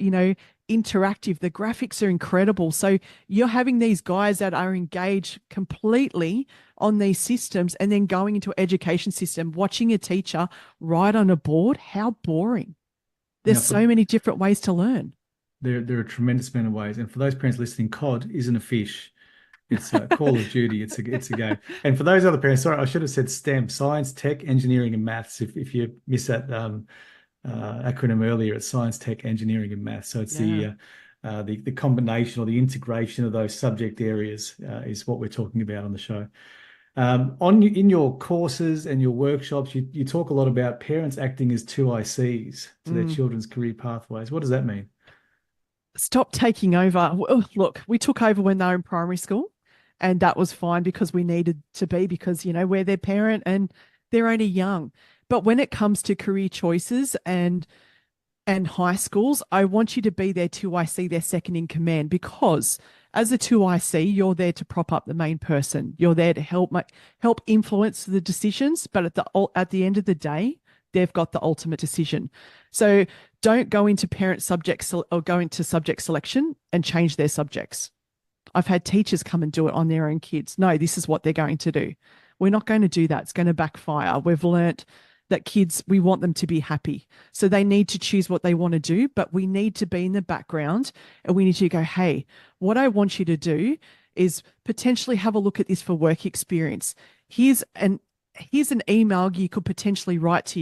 interactive. The graphics are incredible. So you're having these guys that are engaged completely on these systems, and then going into an education system, watching a teacher write on a board. How boring. There's so many different ways to learn. There are a tremendous amount of ways. And for those parents listening, COD isn't a fish. It's Call of Duty. It's a game. And for those other parents, sorry, I should have said STEM: science, tech, engineering, and maths. If you miss that acronym earlier, it's science, tech, engineering, and maths. So it's the combination or the integration of those subject areas is what we're talking about on the show. In your courses and your workshops, you talk a lot about parents acting as two ICs to their Mm. children's career pathways. What does that mean? Stop taking over. Look, we took over when they were in primary school, and that was fine because we needed to be because, we're their parent and they're only young. But when it comes to career choices and high schools, I want you to be their 2IC, their second in command, because as a 2IC, you're there to prop up the main person. You're there to help influence the decisions, but at the end of the day, they've got the ultimate decision. So don't go into or go into subject selection and change their subjects. I've had teachers come and do it on their own kids. No, this is what they're going to do. We're not going to do that. It's going to backfire. We've learnt that kids, we want them to be happy. So they need to choose what they want to do, but we need to be in the background and we need to go, hey, what I want you to do is potentially have a look at this for work experience. Here's an email you could potentially write to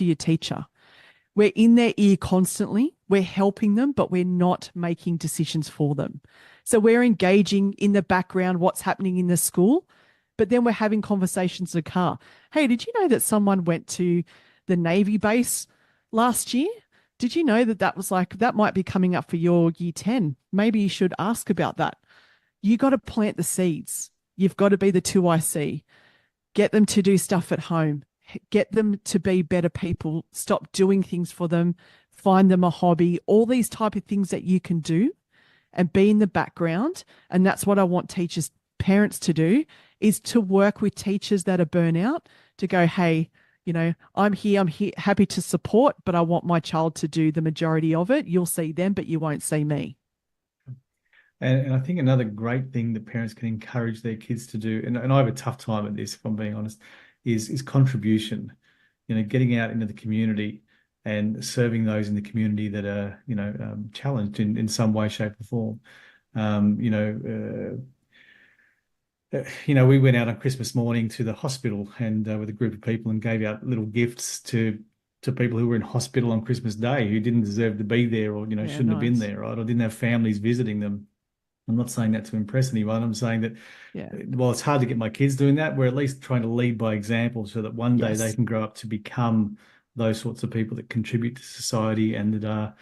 your teacher. We're in their ear constantly. We're helping them, but we're not making decisions for them. So we're engaging in the background, what's happening in the school, but then we're having conversations in the car. Hey, did you know that someone went to the Navy base last year? Did you know that that might be coming up for your year 10? Maybe you should ask about that. You got to plant the seeds. You've got to be the 2IC. Get them to do stuff at home. Get them to be better people. Stop doing things for them. Find them a hobby. All these type of things that you can do and be in the background. And that's what I want parents to do, is to work with teachers that are burnout to go, hey, I'm here, happy to support, but I want my child to do the majority of it. You'll see them, but you won't see me. And I think another great thing that parents can encourage their kids to do, and I have a tough time at this, if I'm being honest, is contribution. Getting out into the community and serving those in the community that are, challenged in some way, shape, or form. We went out on Christmas morning to the hospital and with a group of people and gave out little gifts to people who were in hospital on Christmas Day who didn't deserve to be there or, shouldn't have been there, right? Or didn't have families visiting them. I'm not saying that to impress anyone. I'm saying that while it's hard to get my kids doing that, we're at least trying to lead by example so that one day they can grow up to become those sorts of people that contribute to society and that are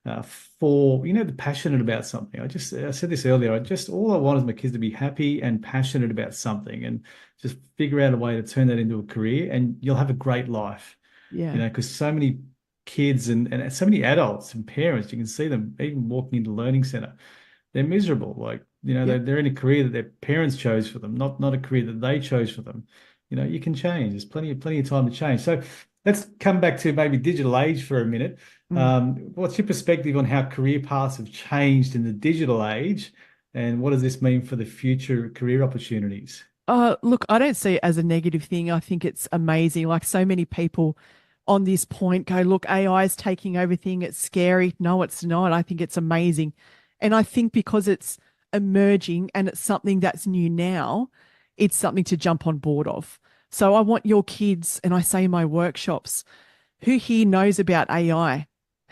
they're passionate about something. I said this earlier. All I want is my kids to be happy and passionate about something, and just figure out a way to turn that into a career, and you'll have a great life. Yeah. Because so many kids and so many adults and parents, you can see them even walking into learning center. They're miserable. They're in a career that their parents chose for them, not a career that they chose for them. You can change. There's plenty of time to change. So let's come back to maybe digital age for a minute. What's your perspective on how career paths have changed in the digital age, and what does this mean for the future career opportunities? Look, I don't see it as a negative thing. I think it's amazing. Like, so many people on this point go, look, AI is taking everything. It's scary. No, it's not. I think it's amazing. And I think because it's emerging and it's something that's new now, it's something to jump on board of. So I want your kids, and I say in my workshops, who here knows about AI?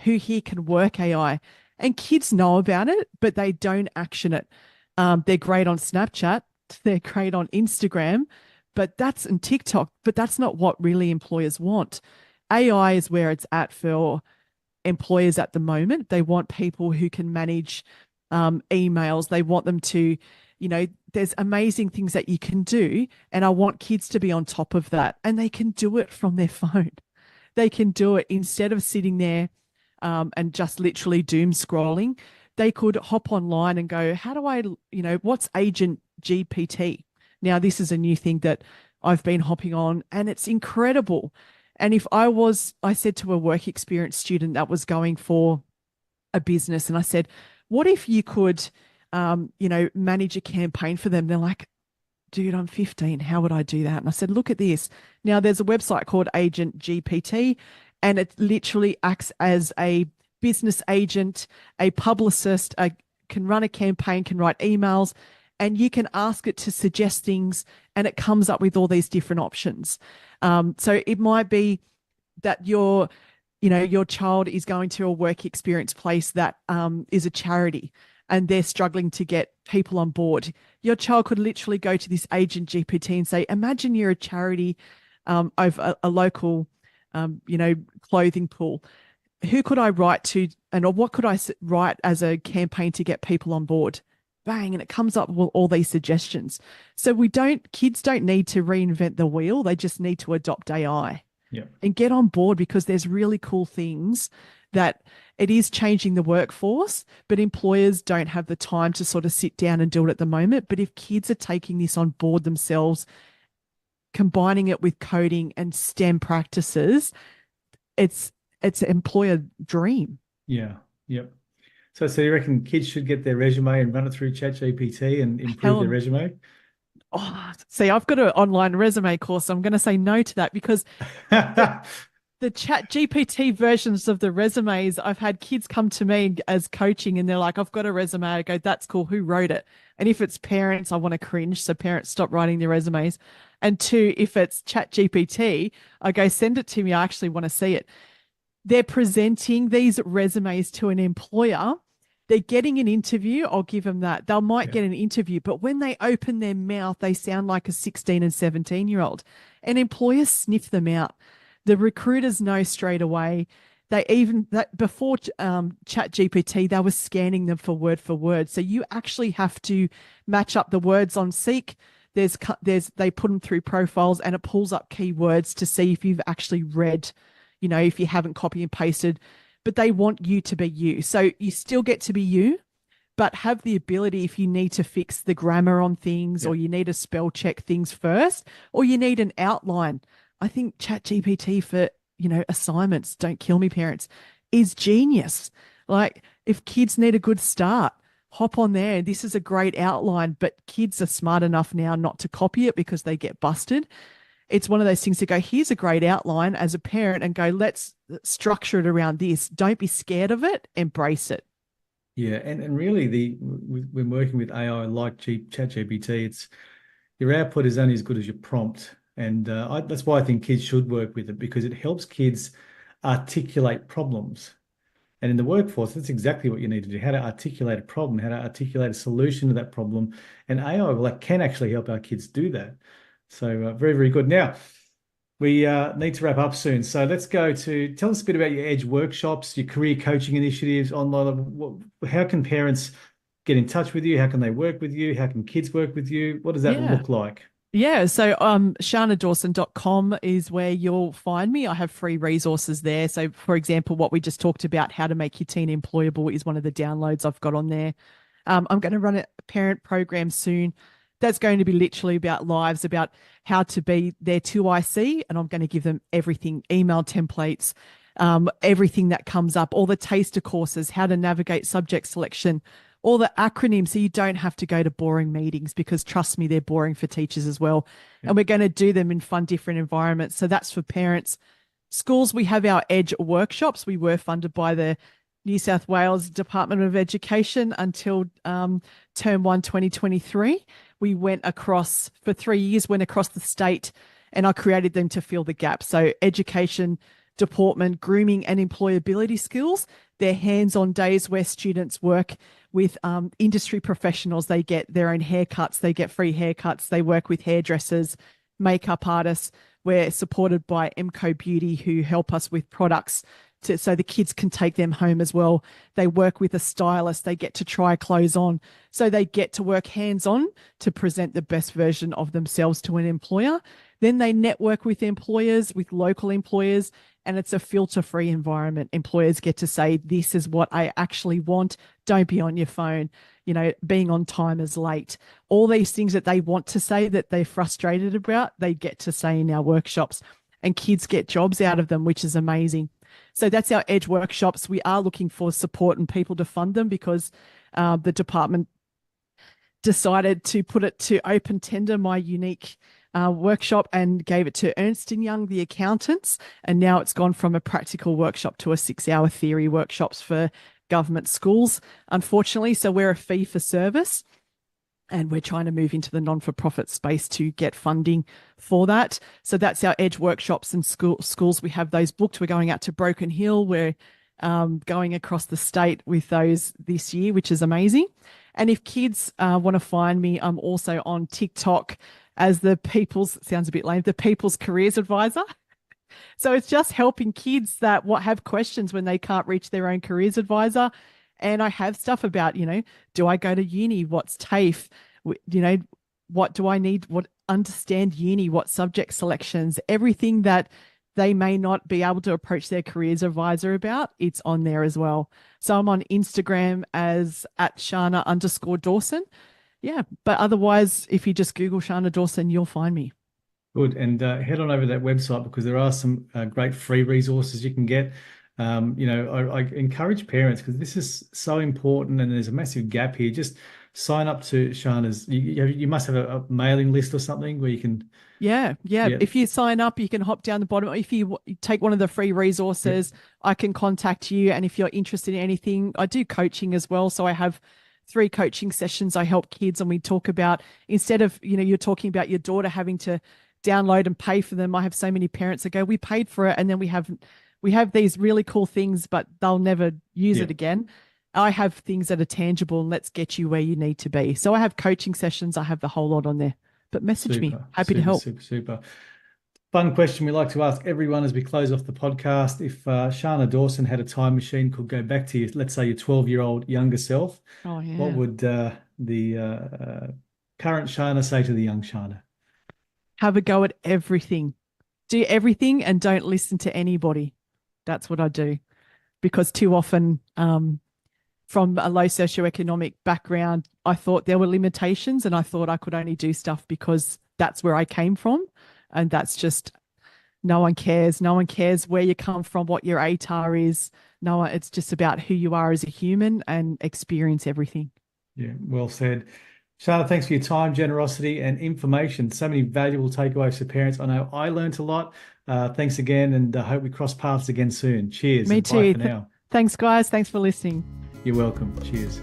Who here can work AI? And kids know about it, but they don't action it. They're great on Snapchat. They're great on Instagram, and TikTok, but that's not what really employers want. AI is where it's at for employers at the moment. They want people who can manage emails. They want them to, there's amazing things that you can do. And I want kids to be on top of that. And they can do it from their phone. They can do it instead of sitting there and just literally doom scrolling. They could hop online and go, how do I, what's Agent GPT? Now, this is a new thing that I've been hopping on, and it's incredible. And I said to a work experience student that was going for a business, and I said, what if you could, manage a campaign for them? They're like, dude, I'm 15. How would I do that? And I said, look at this. Now, there's a website called Agent GPT, and it literally acts as a business agent, a publicist, can run a campaign, can write emails, and you can ask it to suggest things, and it comes up with all these different options. So it might be that your child is going to a work experience place that is a charity. and they're struggling to get people on board. Your child could literally go to this agent GPT and say, imagine you're a charity of a local, clothing pool. Who could I write to, and or what could I write as a campaign to get people on board? Bang, and it comes up with all these suggestions. So kids don't need to reinvent the wheel. They just need to adopt AI and get on board, because there's really cool things that it is changing the workforce, but employers don't have the time to sort of sit down and do it at the moment. But if kids are taking this on board themselves, combining it with coding and STEM practices, it's an employer dream. Yeah. Yep. So you reckon kids should get their resume and run it through ChatGPT and improve their resume? Oh, see, I've got an online resume course. So I'm going to say no to that, because the ChatGPT versions of the resumes, I've had kids come to me as coaching and they're like, I've got a resume. I go, that's cool. Who wrote it? And if it's parents, I want to cringe. So parents, stop writing their resumes. And two, if it's ChatGPT, I go, send it to me. I actually want to see it. They're presenting these resumes to an employer. They're getting an interview. I'll give them that. They might get an interview, but when they open their mouth, they sound like a 16 and 17-year-old. And employers sniff them out. The recruiters know straight away. Before ChatGPT, they were scanning them for word. So you actually have to match up the words on Seek. They put them through profiles, and it pulls up keywords to see if you've actually read, if you haven't copy and pasted. But they want you to be you. So you still get to be you, but have the ability, if you need to fix the grammar on things, or you need to spell check things first, or you need an outline. I think ChatGPT for, assignments, don't kill me parents, is genius. Like, if kids need a good start, hop on there. This is a great outline, but kids are smart enough now not to copy it because they get busted. It's one of those things to go, here's a great outline as a parent, and go, let's structure it around this. Don't be scared of it. Embrace it. Yeah. And really when working with AI like ChatGPT, it's your output is only as good as your prompt. And that's why I think kids should work with it, because it helps kids articulate problems. And in the workforce, that's exactly what you need to do, how to articulate a problem, how to articulate a solution to that problem. And AI can actually help our kids do that. So very, very good. Now, we need to wrap up soon. So let's go to, tell us a bit about your EDGE workshops, your career coaching initiatives online. How can parents get in touch with you? How can they work with you? How can kids work with you? What does that look like? Yeah, so sharnadawson.com is where you'll find me. I have free resources there. So, for example, what we just talked about, how to make your teen employable, is one of the downloads I've got on there. I'm going to run a parent program soon. That's going to be literally about lives, about how to be their 2IC, and I'm going to give them everything, email templates, everything that comes up, all the taster courses, how to navigate subject selection, all the acronyms, so you don't have to go to boring meetings, because trust me, they're boring for teachers as well. And we're going to do them in fun, different environments. So that's for parents. Schools, we have our EDGE workshops. We were funded by the New South Wales Department of Education until term 1 2023. We went across for 3 years, went across the state, and I created them to fill the gap. So education, deportment, grooming, and employability skills. They're hands-on days where students work with industry professionals. They get their own haircuts. They get free haircuts. They work with hairdressers, makeup artists. We're supported by MCO Beauty, who help us with products so the kids can take them home as well. They work with a stylist. They get to try clothes on. So they get to work hands-on to present the best version of themselves to an employer. Then they network with employers, with local employers, and it's a filter-free environment. Employers get to say, this is what I actually want. Don't be on your phone. Being on time is late. All these things that they want to say that they're frustrated about, they get to say in our workshops, and kids get jobs out of them, which is amazing. So that's our EDGE workshops. We are looking for support and people to fund them, because the department decided to put it to open tender, my unique workshop, and gave it to Ernst & Young, the accountants. And now it's gone from a practical workshop to a 6-hour theory workshops for government schools, unfortunately. So we're a fee for service, and we're trying to move into the non-for-profit space to get funding for that. So that's our EDGE workshops and schools. We have those booked. We're going out to Broken Hill, where going across the state with those this year, which is amazing. And if kids want to find me, I'm also on TikTok as the People's Careers Advisor. So it's just helping kids that have questions when they can't reach their own careers advisor. And I have stuff about, do I go to uni? What's TAFE? What do I need? Understand uni? What subject selections? Everything that they may not be able to approach their careers advisor about, it's on there as well. So I'm on Instagram as @Sharna_Dawson. Yeah. But otherwise, if you just Google Sharna Dawson, you'll find me. Good. And head on over to that website because there are some great free resources you can get. I encourage parents because this is so important and there's a massive gap here. Just sign up to Sharna's. You must have a mailing list or something where you can. Yeah. If you sign up, you can hop down the bottom. If you take one of the free resources, I can contact you. And if you're interested in anything, I do coaching as well. So I have 3 coaching sessions. I help kids and we talk about, instead of, you're talking about your daughter having to download and pay for them. I have so many parents that go, we paid for it. And then we have these really cool things, but they'll never use it again. I have things that are tangible and let's get you where you need to be. So I have coaching sessions. I have the whole lot on there, but message me. Happy to help. Super. Fun question we like to ask everyone as we close off the podcast. If Sharna Dawson had a time machine, could go back to let's say your 12-year-old younger self, what would the current Sharna say to the young Sharna? Have a go at everything. Do everything and don't listen to anybody. That's what I do. Because too often, from a low socioeconomic background, I thought there were limitations and I thought I could only do stuff because that's where I came from. And that's just, no one cares. No one cares where you come from, what your ATAR is. It's just about who you are as a human and experience everything. Yeah, well said. Sharna, thanks for your time, generosity, and information. So many valuable takeaways for parents. I know I learned a lot. Thanks again, and I hope we cross paths again soon. Cheers. Me too. Bye for now. Thanks, guys. Thanks for listening. You're welcome. Cheers.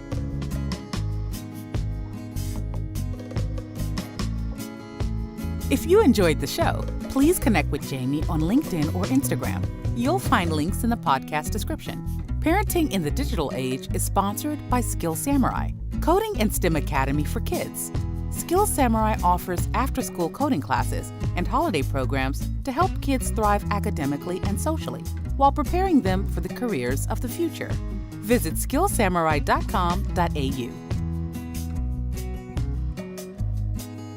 If you enjoyed the show, please connect with Jamie on LinkedIn or Instagram. You'll find links in the podcast description. Parenting in the Digital Age is sponsored by Skill Samurai, Coding and STEM Academy for Kids. Skill Samurai offers after-school coding classes and holiday programs to help kids thrive academically and socially while preparing them for the careers of the future. Visit skillsamurai.com.au.